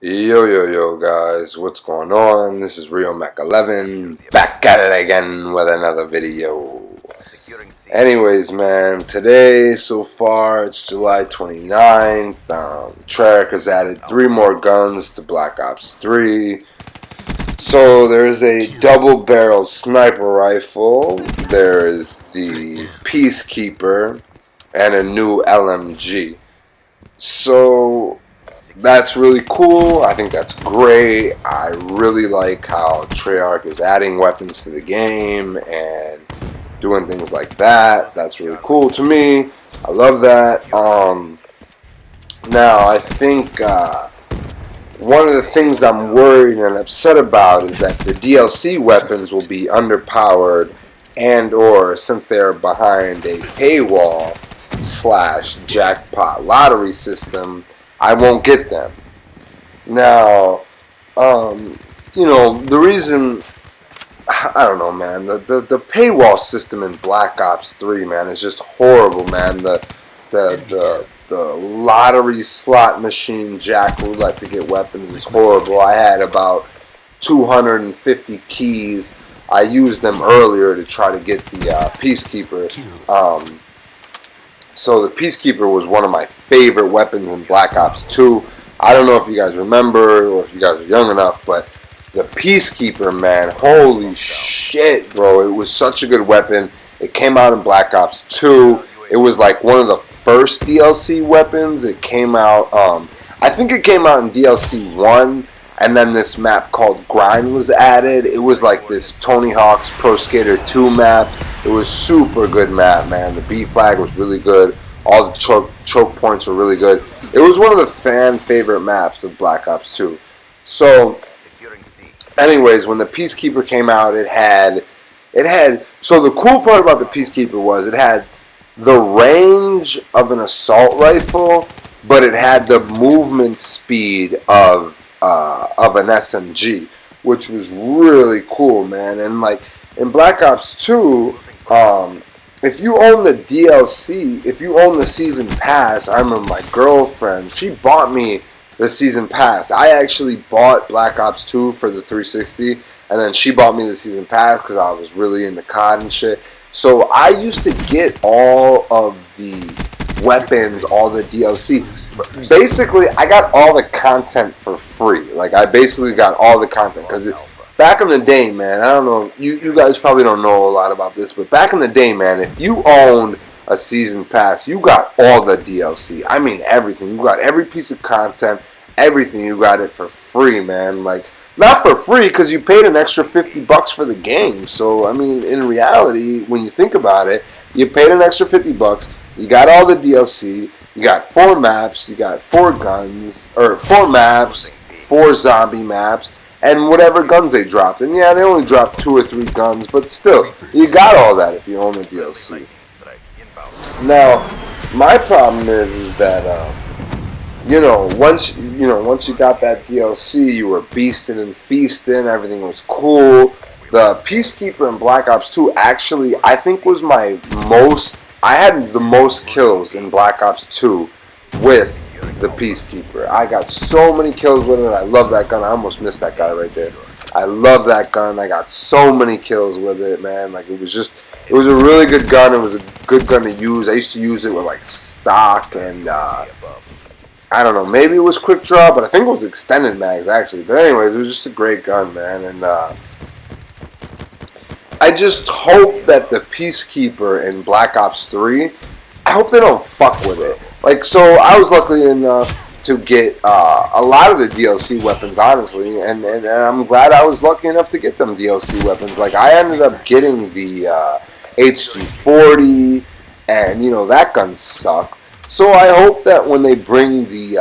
Yo guys, what's going on? This is Rio Mac 11 back at it again with another video. Anyways, man, today so far it's July 29th. Treyarch has added 3 more guns to Black Ops 3. So there's a double barrel sniper rifle, there's the Peacekeeper, and a new LMG. So that's really cool. I think that's great. I really like how Treyarch is adding weapons to the game and doing things like that. That's really cool to me. I love that. Now, I think one of the things I'm worried and upset about is that the DLC weapons will be underpowered and or since they are behind a paywall / jackpot lottery system, I won't get them. Now, the reason, I don't know, man, the paywall system in Black Ops 3, man, is just horrible, man. The lottery slot machine jack roulette to get weapons is horrible. I had about 250 keys. I used them earlier to try to get the Peacekeeper. So the Peacekeeper was one of my favorite weapons in Black Ops 2. I don't know if you guys remember or if you guys are young enough, but the Peacekeeper, man, holy shit, bro. It was such a good weapon. It came out in Black Ops 2. It was like one of the first DLC weapons. It came out, I think it came out in DLC 1, and then this map called Grind was added. It was like this Tony Hawk's Pro Skater 2 map. It was super good map, man. The B flag was really good. All the choke points were really good. It was one of the fan favorite maps of Black Ops 2. So, anyways, when the Peacekeeper came out, it had. So the cool part about the Peacekeeper was it had the range of an assault rifle, but it had the movement speed of an SMG, which was really cool, man. And like in Black Ops 2, if you own the DLC, if you own the season pass, I remember my girlfriend, she bought me the season pass. I actually bought Black Ops 2 for the 360, and then she bought me the season pass because I was really into COD and shit. So I used to get all of the weapons, all the DLC. Basically, I got all the content for free. Like, I basically got all the content. Because back in the day, man, I don't know, you guys probably don't know a lot about this, but back in the day, man, if you owned a season pass, you got all the DLC. I mean, everything. You got every piece of content, everything. You got it for free, man. Like, not for free because you paid an extra $50 for the game. So, I mean, in reality, when you think about it, you paid an extra $50. You got all the DLC. You got 4 maps. You got 4 guns, or 4 maps, 4 zombie maps, and whatever guns they dropped. And yeah, they only dropped 2 or 3 guns, but still, you got all that if you own the DLC. Now, my problem is that once you got that DLC, you were beasting and feasting. Everything was cool. The Peacekeeper in Black Ops 2 actually, I think, was my most. I had the most kills in Black Ops 2 with the Peacekeeper. I got so many kills with it. I love that gun. I almost missed that guy right there. I love that gun. I got so many kills with it, man. Like, it was a really good gun. It was a good gun to use. I used to use it with like stock and I don't know, maybe it was quick draw, but I think it was extended mags actually. But anyways, it was just a great gun, man. And I just hope that the Peacekeeper in Black Ops 3, I hope they don't fuck with it. Like, so I was lucky enough to get a lot of the DLC weapons, honestly, and I'm glad I was lucky enough to get them DLC weapons. Like, I ended up getting the HG40, and that gun sucked. So I hope that when they bring the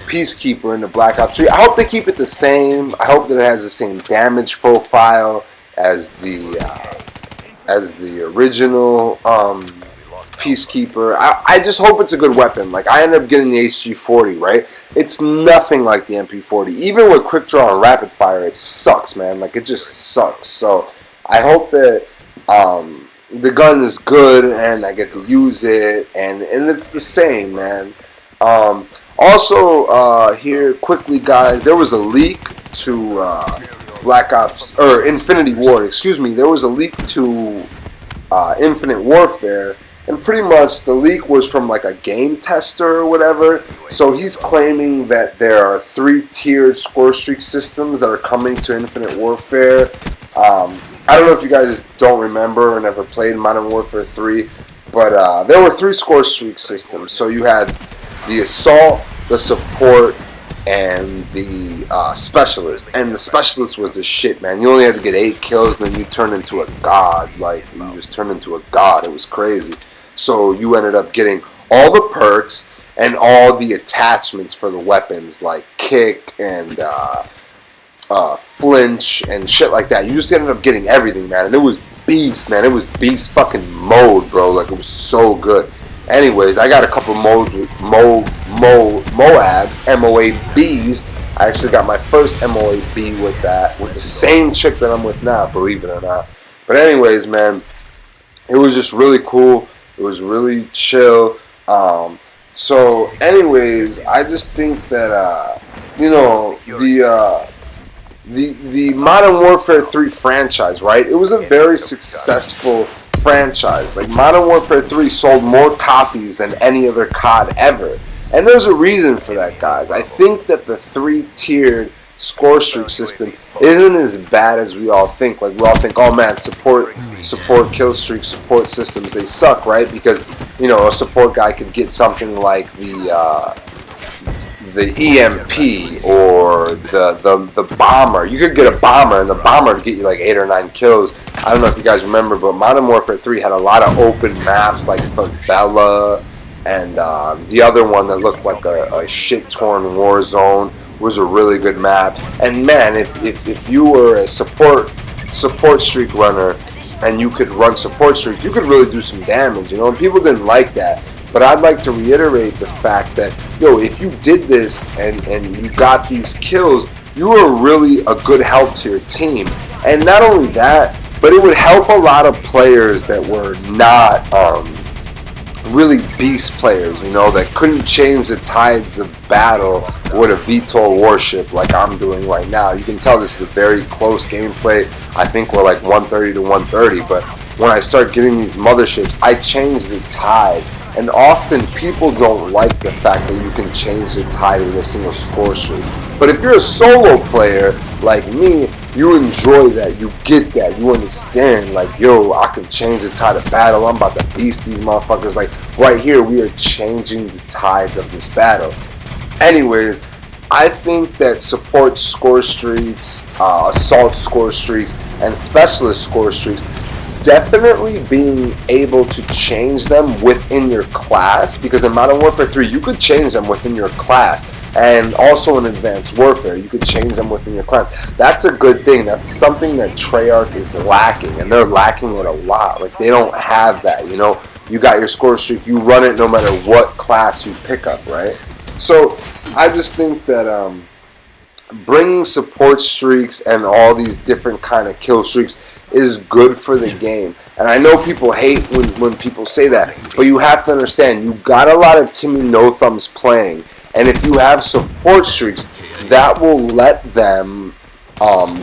Peacekeeper into Black Ops 3, I hope they keep it the same. I hope that it has the same damage profile as the original Peacekeeper. I just hope it's a good weapon. Like, I ended up getting the HG40, right? It's nothing like the MP40. Even with quick draw and rapid fire, it sucks, man. Like, it just sucks. So I hope that the gun is good and I get to use it, and it's the same, man. Also, here quickly, guys, there was a leak to Black Ops or Infinity Ward. Excuse me. There was a leak to Infinite Warfare, and pretty much the leak was from like a game tester or whatever. So he's claiming that there are 3-tiered score streak systems that are coming to Infinite Warfare. I don't know if you guys don't remember or never played Modern Warfare 3, but there were 3 score streak systems. So you had the Assault, the Support, and the Specialist. And the Specialist was the shit, man. You only had to get 8 kills, and then you turned into a god. Like, you just turned into a god. It was crazy. So you ended up getting all the perks and all the attachments for the weapons, like kick and flinch and shit like that. You just ended up getting everything, man. And it was beast, man. It was beast fucking mode, bro. Like, it was so good. Anyways, I got a couple modes with Moabs, MOABs. I actually got my first MOAB with that, with the same chick that I'm with now, believe it or not. But anyways, man, it was just really cool. It was really chill. So anyways, I just think that, you know, the Modern Warfare 3 franchise, right? It was a very successful franchise. Like, Modern Warfare 3 sold more copies than any other COD ever. And there's a reason for that, guys. I think that the 3-tiered score streak system isn't as bad as we all think. Like, we all think, oh man, support kill streak, support systems, they suck, right? Because, you know, a support guy could get something like the EMP or the bomber. You could get a bomber, and the bomber would get you like 8 or 9 kills. I don't know if you guys remember, but Modern Warfare 3 had a lot of open maps like Favela, and the other one that looked like a shit-torn war zone was a really good map. And man, if you were a support streak runner and you could run support streak, you could really do some damage, you know, and people didn't like that. But I'd like to reiterate the fact that, yo, if you did this and you got these kills, you were really a good help to your team. And not only that, but it would help a lot of players that were not really beast players, you know, that couldn't change the tides of battle with a VTOL warship like I'm doing right now. You can tell this is a very close gameplay. I think we're like 130 to 130, but when I start getting these motherships, I change the tide. And often people don't like the fact that you can change the tide with a single score streak. But if you're a solo player like me, you enjoy that, you get that, you understand, like, yo, I can change the tide of battle, I'm about to beast these motherfuckers. Like, right here, we are changing the tides of this battle. Anyways, I think that support score streaks, assault score streaks, and specialist score streaks, definitely being able to change them within your class, because in Modern Warfare 3 you could change them within your class, and also in Advanced Warfare you could change them within your class. That's a good thing. That's something that Treyarch is lacking, and they're lacking it a lot. Like, they don't have that, you know. You got your score streak, you run it no matter what class you pick up, right? So I just think that bringing support streaks and all these different kind of kill streaks is good for the game. And I know people hate when people say that, but you have to understand, you got a lot of Timmy No Thumbs playing, and if you have support streaks, that will let them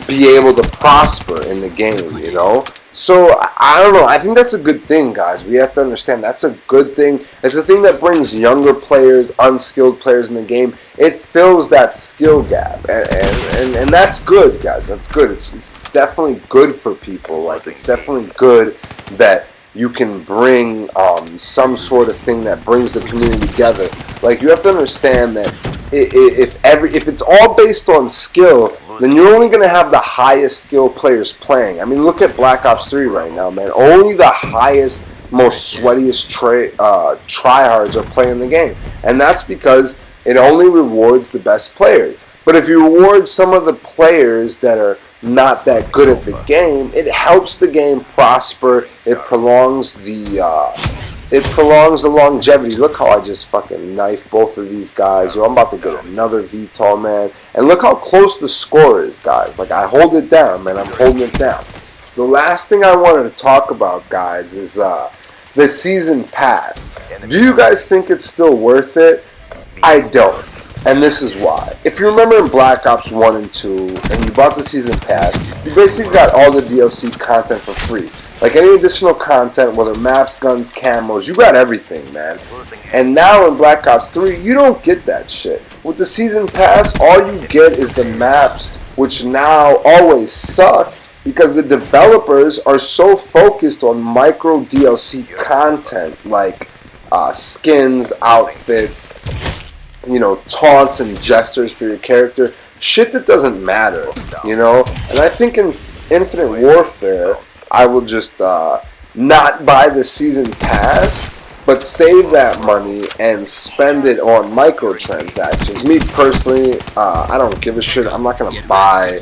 be able to prosper in the game, you know? So, I don't know, I think that's a good thing, guys. We have to understand that's a good thing. It's a thing that brings younger players, unskilled players in the game. It fills that skill gap, and that's good, guys. That's good. It's definitely good for people. Like, it's definitely good that you can bring some sort of thing that brings the community together. Like, you have to understand that if it's all based on skill, then you're only going to have the highest skill players playing. I mean, look at Black Ops 3 right now, man. Only the highest, most sweatiest tryhards are playing the game. And that's because it only rewards the best players. But if you reward some of the players that are not that good at the game, it helps the game prosper. It prolongs the longevity. Look how I just fucking knifed both of these guys. Yo, I'm about to get another VTOL, man. And look how close the score is, guys. Like, I hold it down, man. I'm holding it down. The last thing I wanted to talk about, guys, is the season pass. Do you guys think it's still worth it? I don't. And this is why. If you remember in Black Ops 1 and 2, and you bought the season pass, you basically got all the DLC content for free. Like any additional content, whether maps, guns, camos, you got everything, man. And now in Black Ops 3, you don't get that shit. With the season pass, all you get is the maps, which now always suck because the developers are so focused on micro DLC content like skins, outfits, taunts and gestures for your character. Shit that doesn't matter, And I think in Infinite Warfare, I will just not buy the season pass, but save that money and spend it on microtransactions. Me personally, I don't give a shit. I'm not gonna buy,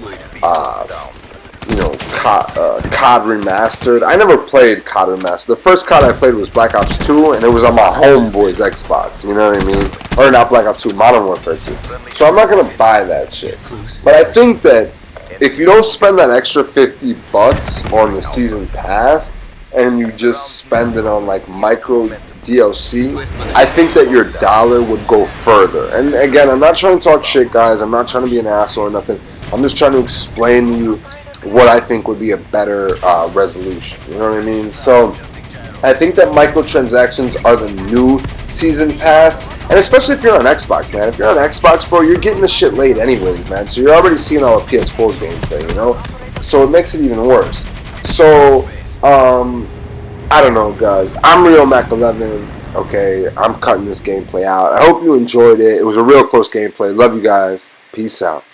COD Remastered. I never played COD Remastered. The first COD I played was Black Ops 2, and it was on my homeboy's Xbox. You know what I mean? Or not Black Ops 2, Modern Warfare 2. So I'm not gonna buy that shit. But I think that if you don't spend that extra $50 on the season pass and you just spend it on like micro DLC, I think that your dollar would go further. And again, I'm not trying to talk shit, guys. I'm not trying to be an asshole or nothing. I'm just trying to explain to you what I think would be a better resolution. You know what I mean? So I think that microtransactions are the new season pass. And especially if you're on Xbox, man. If you're on Xbox, bro, you're getting the shit late anyways, man. So you're already seeing all the PS4 gameplay, So it makes it even worse. So, I don't know, guys. I'm Real Mac 11. Okay, I'm cutting this gameplay out. I hope you enjoyed it. It was a real close gameplay. Love you guys. Peace out.